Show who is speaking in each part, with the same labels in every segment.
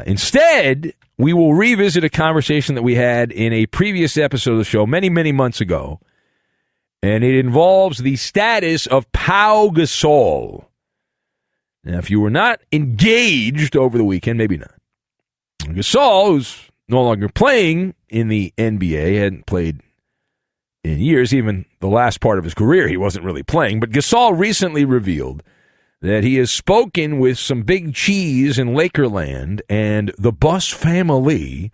Speaker 1: Instead, we will revisit a conversation that we had in a previous episode of the show many, many months ago, and it involves the status of Pau Gasol. Now, if you were not engaged over the weekend, maybe not. Gasol, who's no longer playing in the NBA, hadn't played in years, even the last part of his career he wasn't really playing, but Gasol recently revealed that he has spoken with some big cheese in Lakerland and the Bus family,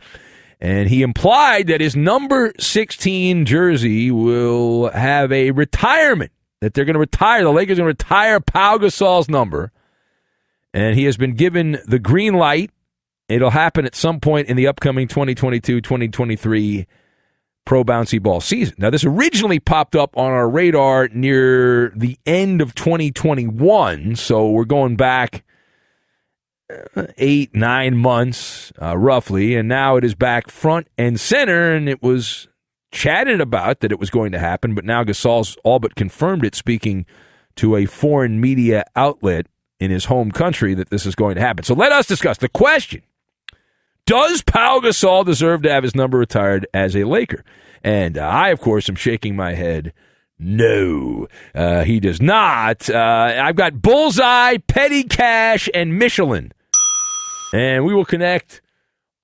Speaker 1: and he implied that his number 16 jersey will have a retirement, that they're going to retire, the Lakers are going to retire Pau Gasol's number, and he has been given the green light. It'll happen at some point in the upcoming 2022-2023 pro bouncy ball season. Now, this originally popped up on our radar near the end of 2021, so we're going back 8-9 months, roughly, and now it is back front and center, and it was chatted about that it was going to happen, but now Gasol's all but confirmed it, speaking to a foreign media outlet in his home country, that this is going to happen. So let us discuss the question. Does Pau Gasol deserve to have his number retired as a Laker? And I, of course, am shaking my head. No, he does not. I've got Bullseye, Petty Cash, and Michelin. And we will connect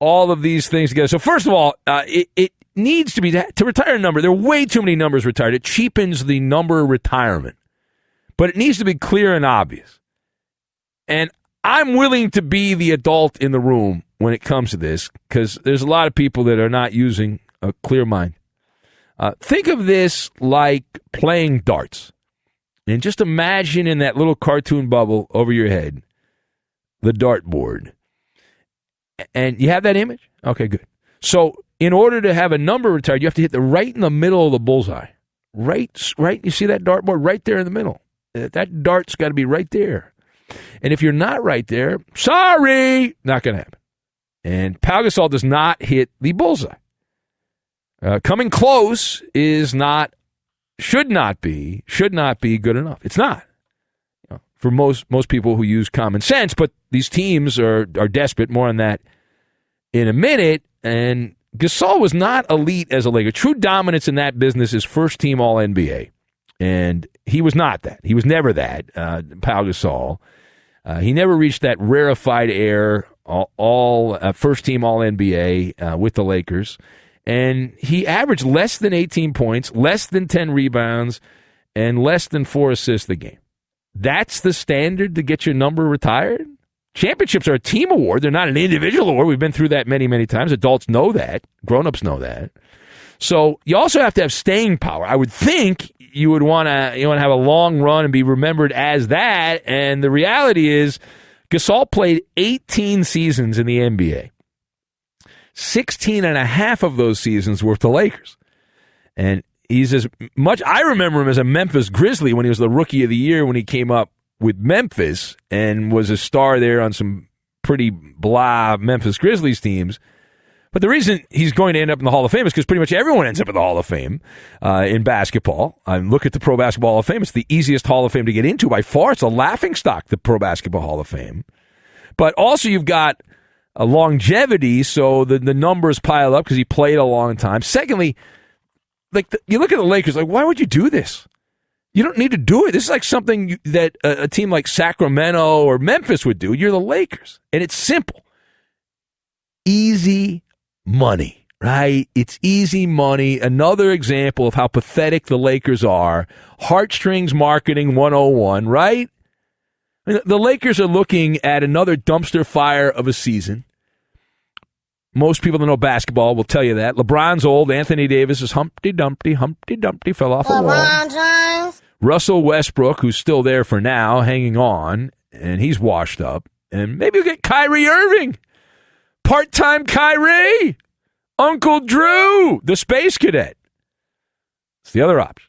Speaker 1: all of these things together. So first of all, it needs to be, to retire a number, there are way too many numbers retired. It cheapens the number retirement. But it needs to be clear and obvious. And I'm willing to be the adult in the room when it comes to this, because there's a lot of people that are not using a clear mind. Think of this like playing darts. And just imagine in that little cartoon bubble over your head, the dartboard. And you have that image? Okay, good. So in order to have a number retired, you have to hit right in the middle of the bullseye. Right. You see that dartboard right there in the middle? That dart's got to be right there. And if you're not right there, sorry, not going to happen. And Pau Gasol does not hit the bullseye. Coming close should not be good enough. It's not. For most people who use common sense, but these teams are desperate. More on that in a minute. And Gasol was not elite as a Laker. True dominance in that business is first team All-NBA. And he was not that. He was never that, Pau Gasol. He never reached that rarefied air, all first team All-NBA with the Lakers. And he averaged less than 18 points, less than 10 rebounds, and less than 4 assists a game. That's the standard to get your number retired? Championships are a team award. They're not an individual award. We've been through that many, many times. Adults know that. Grown-ups know that. So you also have to have staying power. I would think you would want to have a long run and be remembered as that. And the reality is Gasol played 18 seasons in the NBA. 16 and a half of those seasons were with the Lakers. And he's as much, I remember him as a Memphis Grizzly when he was the Rookie of the Year when he came up with Memphis and was a star there on some pretty blah Memphis Grizzlies teams. But the reason he's going to end up in the Hall of Fame is because pretty much everyone ends up in the Hall of Fame in basketball. Look at the Pro Basketball Hall of Fame. It's the easiest Hall of Fame to get into by far. It's a laughingstock, the Pro Basketball Hall of Fame. But also you've got a longevity, so the numbers pile up because he played a long time. Secondly, you look at the Lakers, why would you do this? You don't need to do it. This is like something that a team like Sacramento or Memphis would do. You're the Lakers. And it's simple. Easy money, right? It's easy money. Another example of how pathetic the Lakers are. Heartstrings marketing 101, right? The Lakers are looking at another dumpster fire of a season. Most people that know basketball will tell you that. LeBron's old. Anthony Davis is Humpty Dumpty, fell off a wall. James. Russell Westbrook, who's still there for now, hanging on, and he's washed up. And maybe you'll get Kyrie Irving. Part-time Kyrie. Uncle Drew, the space cadet. It's the other option.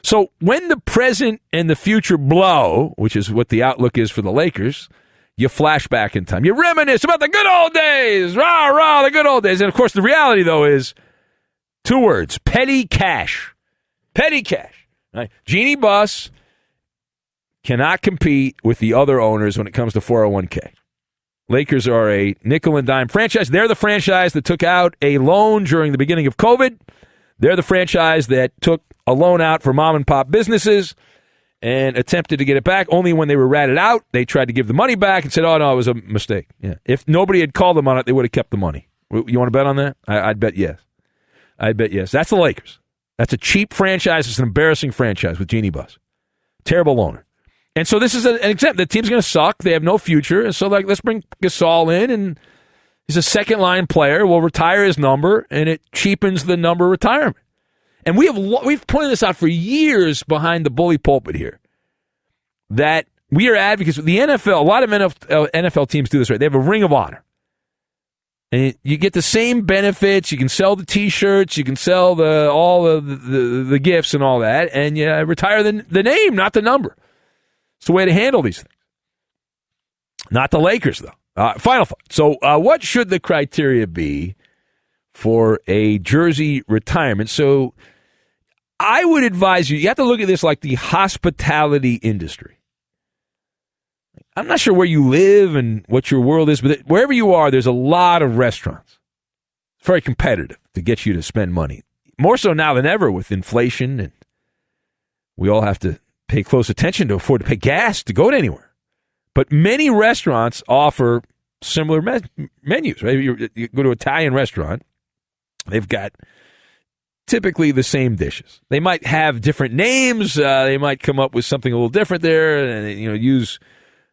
Speaker 1: So when the present and the future blow, which is what the outlook is for the Lakers, you flash back in time. You reminisce about the good old days. Rah, rah, the good old days. And, of course, the reality, though, is 2 words, petty cash. Petty cash. Right? Jeannie Buss cannot compete with the other owners when it comes to 401k. Lakers are a nickel and dime franchise. They're the franchise that took out a loan during the beginning of COVID. They're the franchise that took a loan out for mom and pop businesses and attempted to get it back. Only when they were ratted out, they tried to give the money back and said, oh, no, it was a mistake. Yeah. If nobody had called them on it, they would have kept the money. You want to bet on that? I'd bet yes. I'd bet yes. That's the Lakers. That's a cheap franchise. It's an embarrassing franchise with Jeannie Buss. Terrible owner. And so this is an example. The team's going to suck. They have no future. And so, let's bring Gasol in, and he's a second-line player. We'll retire his number, and it cheapens the number retirement. And we've pointed this out for years behind the bully pulpit here, that we are advocates. The NFL, a lot of NFL teams do this right. They have a ring of honor. And you get the same benefits. You can sell the T-shirts. You can sell all the gifts and all that, and you retire the name, not the number. It's the way to handle these things. Not the Lakers, though. Final thought. So what should the criteria be for a jersey retirement? So I would advise you have to look at this like the hospitality industry. I'm not sure where you live and what your world is, but wherever you are, there's a lot of restaurants. It's very competitive to get you to spend money. More so now than ever with inflation, and we all have to pay close attention to afford to pay gas to go to anywhere. But many restaurants offer similar menus. Right? You go to an Italian restaurant, they've got typically the same dishes. They might have different names. They might come up with something a little different there, and use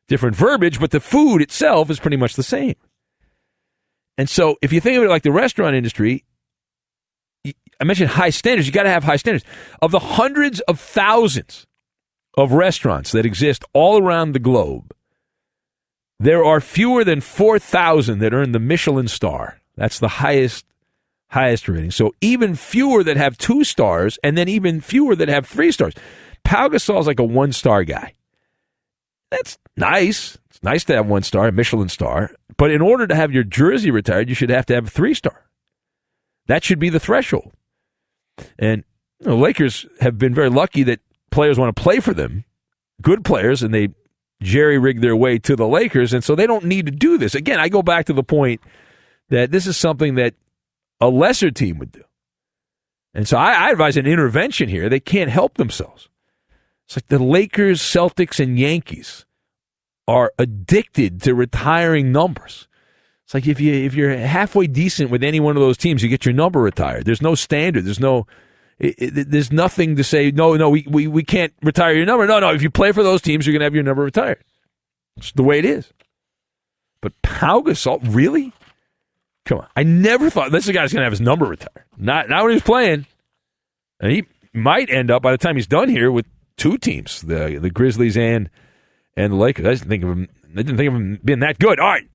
Speaker 1: different verbiage. But the food itself is pretty much the same. And so, if you think of it like the restaurant industry, I mentioned high standards. You got to have high standards. Of the hundreds of thousands of restaurants that exist all around the globe, there are fewer than 4,000 that earn the Michelin star. That's the highest rating. So even fewer that have 2 stars, and then even fewer that have 3 stars. Pau Gasol is like a 1-star guy. That's nice. It's nice to have 1 star, a Michelin star. But in order to have your jersey retired, you should have to have a 3-star. That should be the threshold. And the Lakers have been very lucky that players want to play for them, good players, and they jerry-rig their way to the Lakers, and so they don't need to do this. Again, I go back to the point that this is something that a lesser team would do. And so I advise an intervention here. They can't help themselves. It's like the Lakers, Celtics, and Yankees are addicted to retiring numbers. It's like if you're halfway decent with any one of those teams, you get your number retired. There's no standard. There's nothing to say, no, we can't retire your number. No, if you play for those teams, you're going to have your number retired. It's the way it is. But Pau Gasol, really? Come on. I never thought this guy's going to have his number retired. Not when he was playing. And he might end up, by the time he's done here, with 2 teams, the Grizzlies and the Lakers. I didn't think of him being that good. All right.